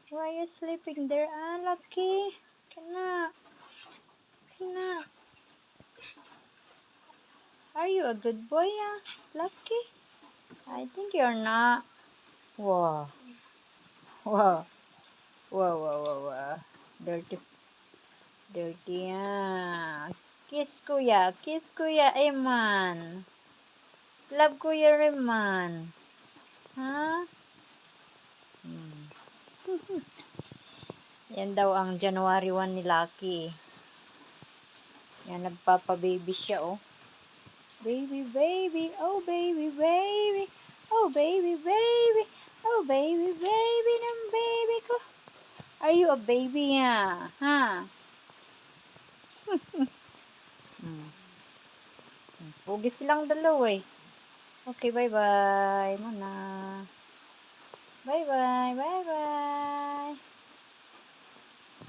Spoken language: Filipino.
Why are you sleeping there? Ah, Lucky. Cannot. Cannot. Are you a good boy, Lucky? I think you're not. Whoa. Whoa. Whoa, whoa, whoa, whoa. Dirty. Dirty, Kiss kuya. Kiss kuya Eman. Love kuya Reman. Ha? Hmm. Yan daw ang January 1 ni Lucky. Yan, nagpapa-baby siya, oh. Baby, baby, oh baby, baby. Oh baby, baby. Oh baby, baby ng baby ko. Are you a baby, ha? Pugi silang dalawa, eh. Okay, bye-bye muna. Bye-bye, bye-bye.